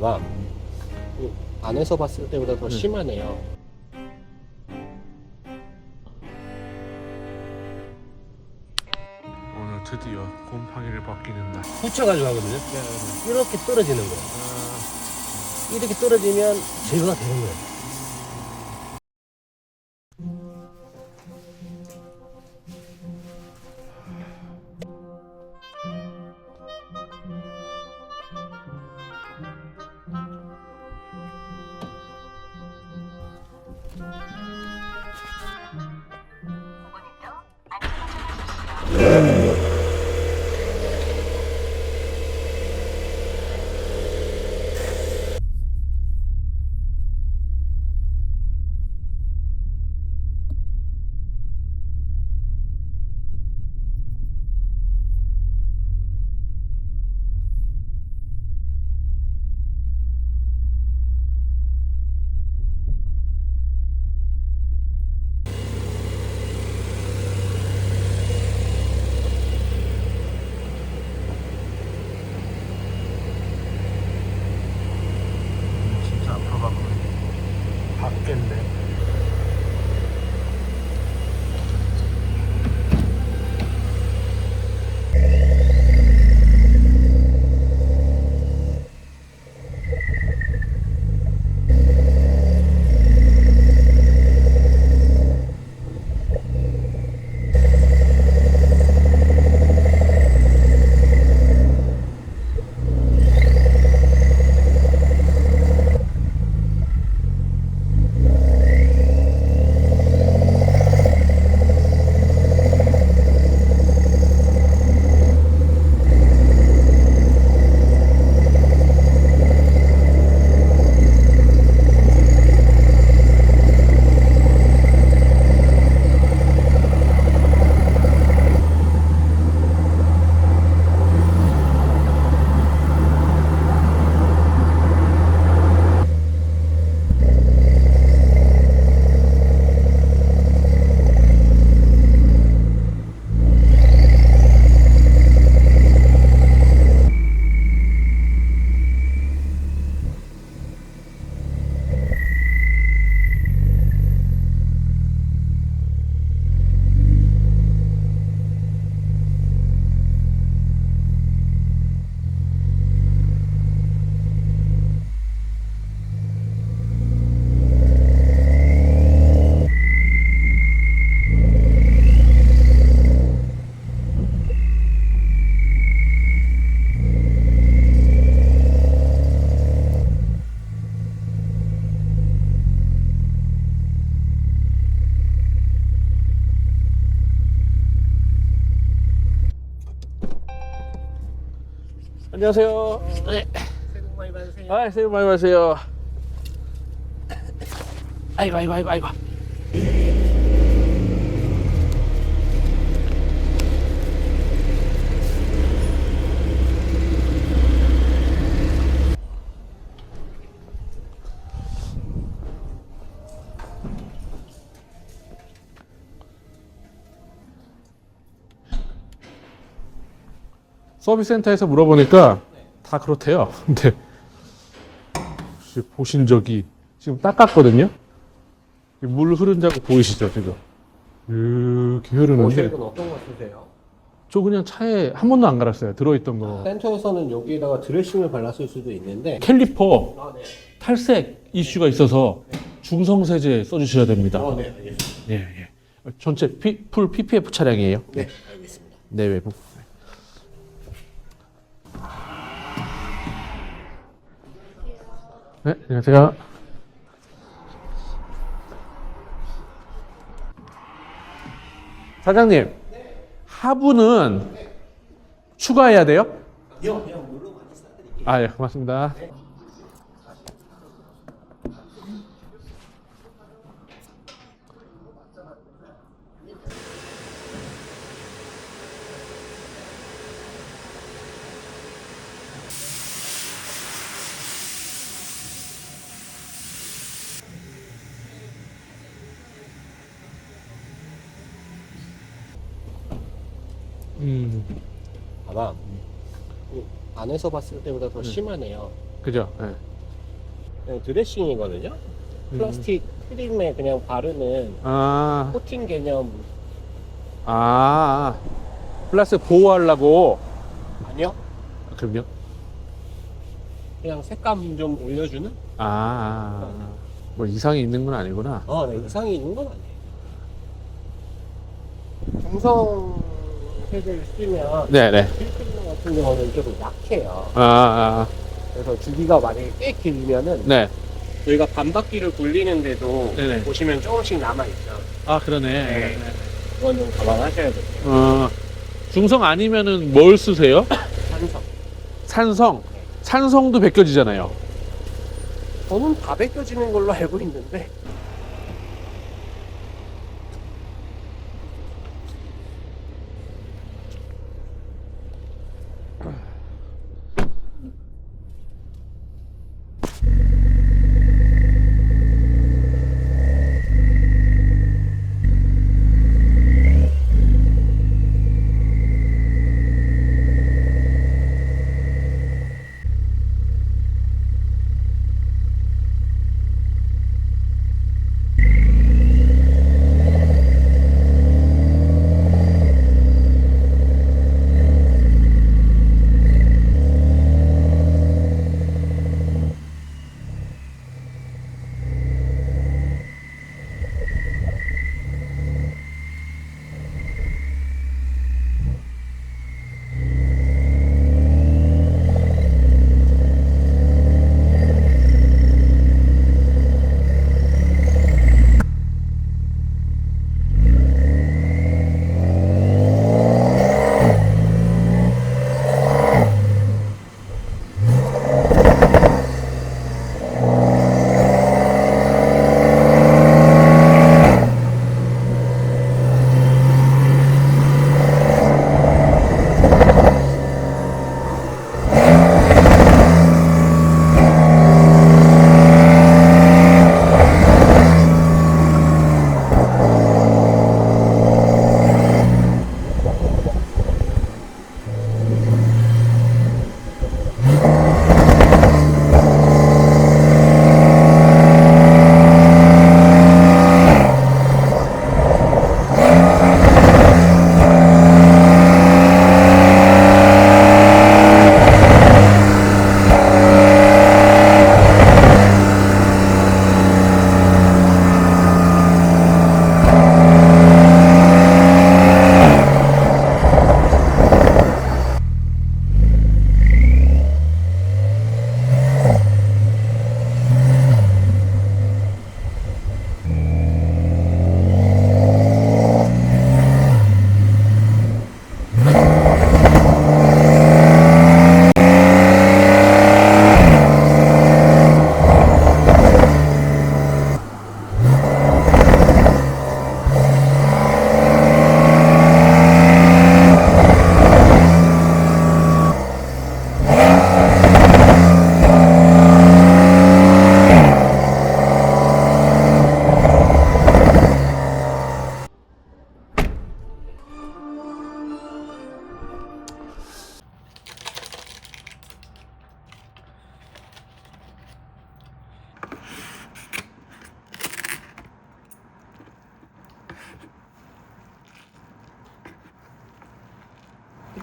아마 안에서 봤을 때보다 더 심하네요. 오늘 드디어 곰팡이를 벗기는 날. 붙여가지고 하거든요. 이렇게 떨어지는 거예요. 이렇게 떨어지면 제거가 되는 거예요. 진짜 아파갖고 받겠네. 안녕하세요. 네. 새해 복 많이 받으세요. 아, 새해 복 많이 받으세요. 아이고. 서비스 센터에서 물어보니까 다 그렇대요. 근데 혹시 보신 적이 지금 닦았거든요. 물 흐른 자국 보이시죠 지금? 이렇게 흐르는데 오실은 어떤 거 쓰세요? 저 그냥 차에 한 번도 안 갈았어요. 들어있던 거. 센터에서는 여기에다가 드레싱을 발랐을 수도 있는데 캘리퍼 네. 탈색 이슈가 있어서 중성세제 써주셔야 됩니다. 네, 알겠습니다. 예. 전체 풀 PPF 차량이에요. 네, 알겠습니다. 내외부. 네, 안녕하세요. 사장님, 하부는 추가해야 돼요? 그냥 물로 많이 싸드릴게요. 아, 예, 고맙습니다. 아마 안에서 봤을 때보다 더 심하네요. 그죠? 예. 드레싱이거든요. 플라스틱 트림에 그냥 바르는 아, 코팅 개념. 아, 플라스틱 보호하려고. 아니요. 그럼요? 그냥 색감 좀 올려주는? 뭐 이상이 있는 건 아니구나. 네, 이상이 있는 건 아니에요. 중성 색을 쓰면 네네. 필름 같은 경우는 좀 약해요. 아, 그래서 주기가 만약에 꽤 길면은 네. 저희가 반바퀴를 돌리는데도 네네. 보시면 조금씩 남아있죠. 아, 그러네. 네. 그건 좀 감안하셔야 돼요. 중성 아니면은 뭘 쓰세요? 산성. 산성. 산성도 벗겨지잖아요. 저는 다 벗겨지는 걸로 알고 있는데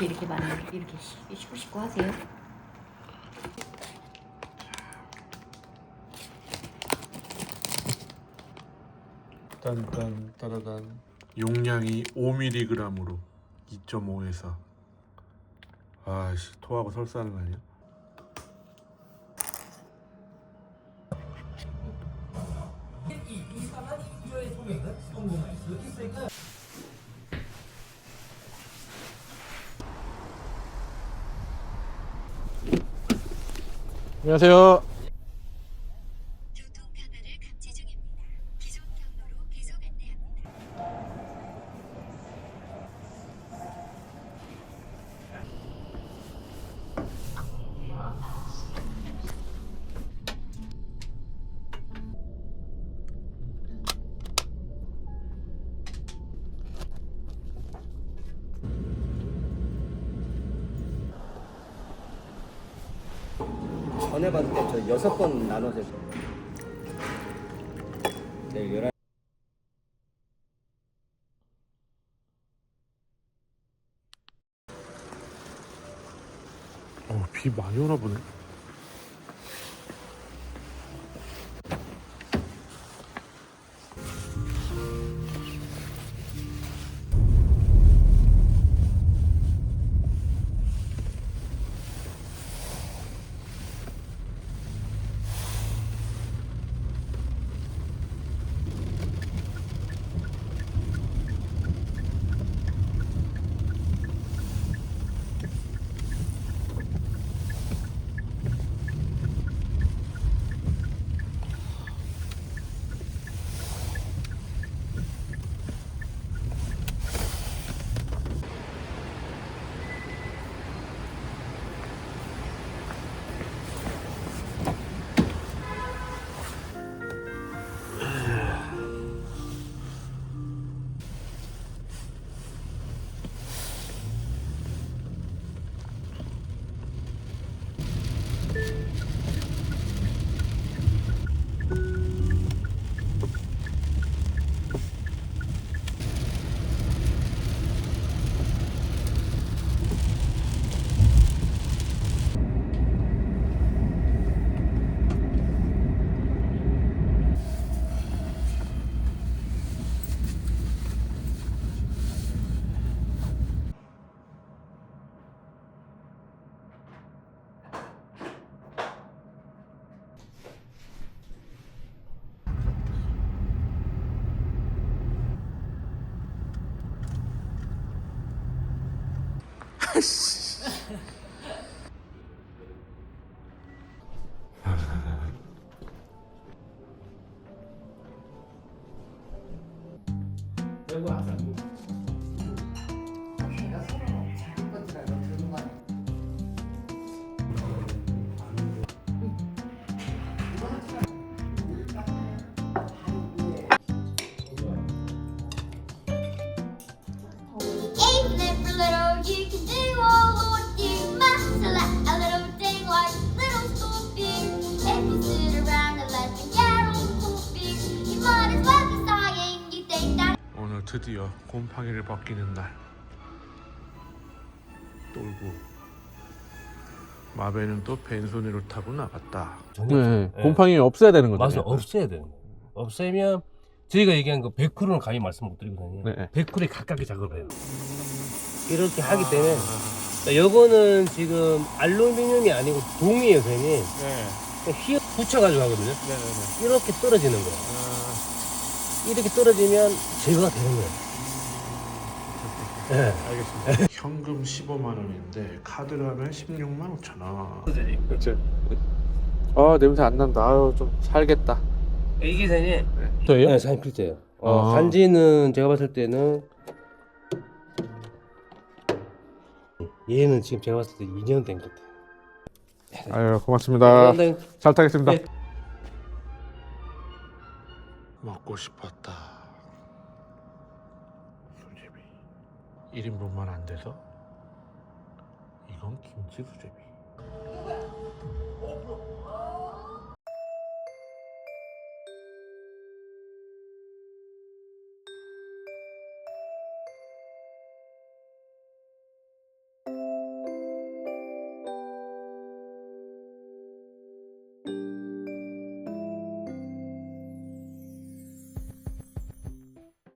이렇게 많이 이렇게 씻고 하세요? 딴딴 따라단. 용량이 5mg으로 2.5에서. 아씨, 토하고 설사하는 거 아니야? 안녕하세요. 교통 변화를 감지 중입니다. 기존 경로로 계속 안내합니다. 전에 받을 때 저 6번 나눠서 내일 11. 비 많이 오나 보네. Even if a little, you can do all what you must. A little thing like little stupid. If you sit around and let the cattle poopy, you might as well be sighing. You think that. 오늘 드디어 곰팡이를 벗기는 날. 똘구. 마베는 또 벤손이를 타고 나갔다. 네. 곰팡이 없애야 되는 거죠. 맞아, 없애야 돼요. 없애면 저희가 얘기한 그 100%는 감히 말씀 못 드리거든요. 네. 100%에 가깝게 작업을 해요. 이렇게 하기 때문에 요거는 지금 알루미늄이 아니고 동이에요, 선생님. 네. 휘어 붙여가지고 하거든요. 네. 이렇게 떨어지는 거예요. 이렇게 떨어지면 제거가 되는 거예요. 네. 알겠습니다. 현금 15만 원인데 카드로 하면 16만 5천 원. 그렇죠. 아 냄새 안 난다. 아유 좀 살겠다. 이게 선생님. 저예요? 네, 사인 필터예요. 아. 간지는 제가 봤을 때는 얘는 지금 제가 봤을 때 2년 된 것 같아요. 아유 고맙습니다. 네. 잘 타겠습니다. 네. 먹고 싶었다. 수제비. 1인분만 안 돼서 이건 김치 수제비.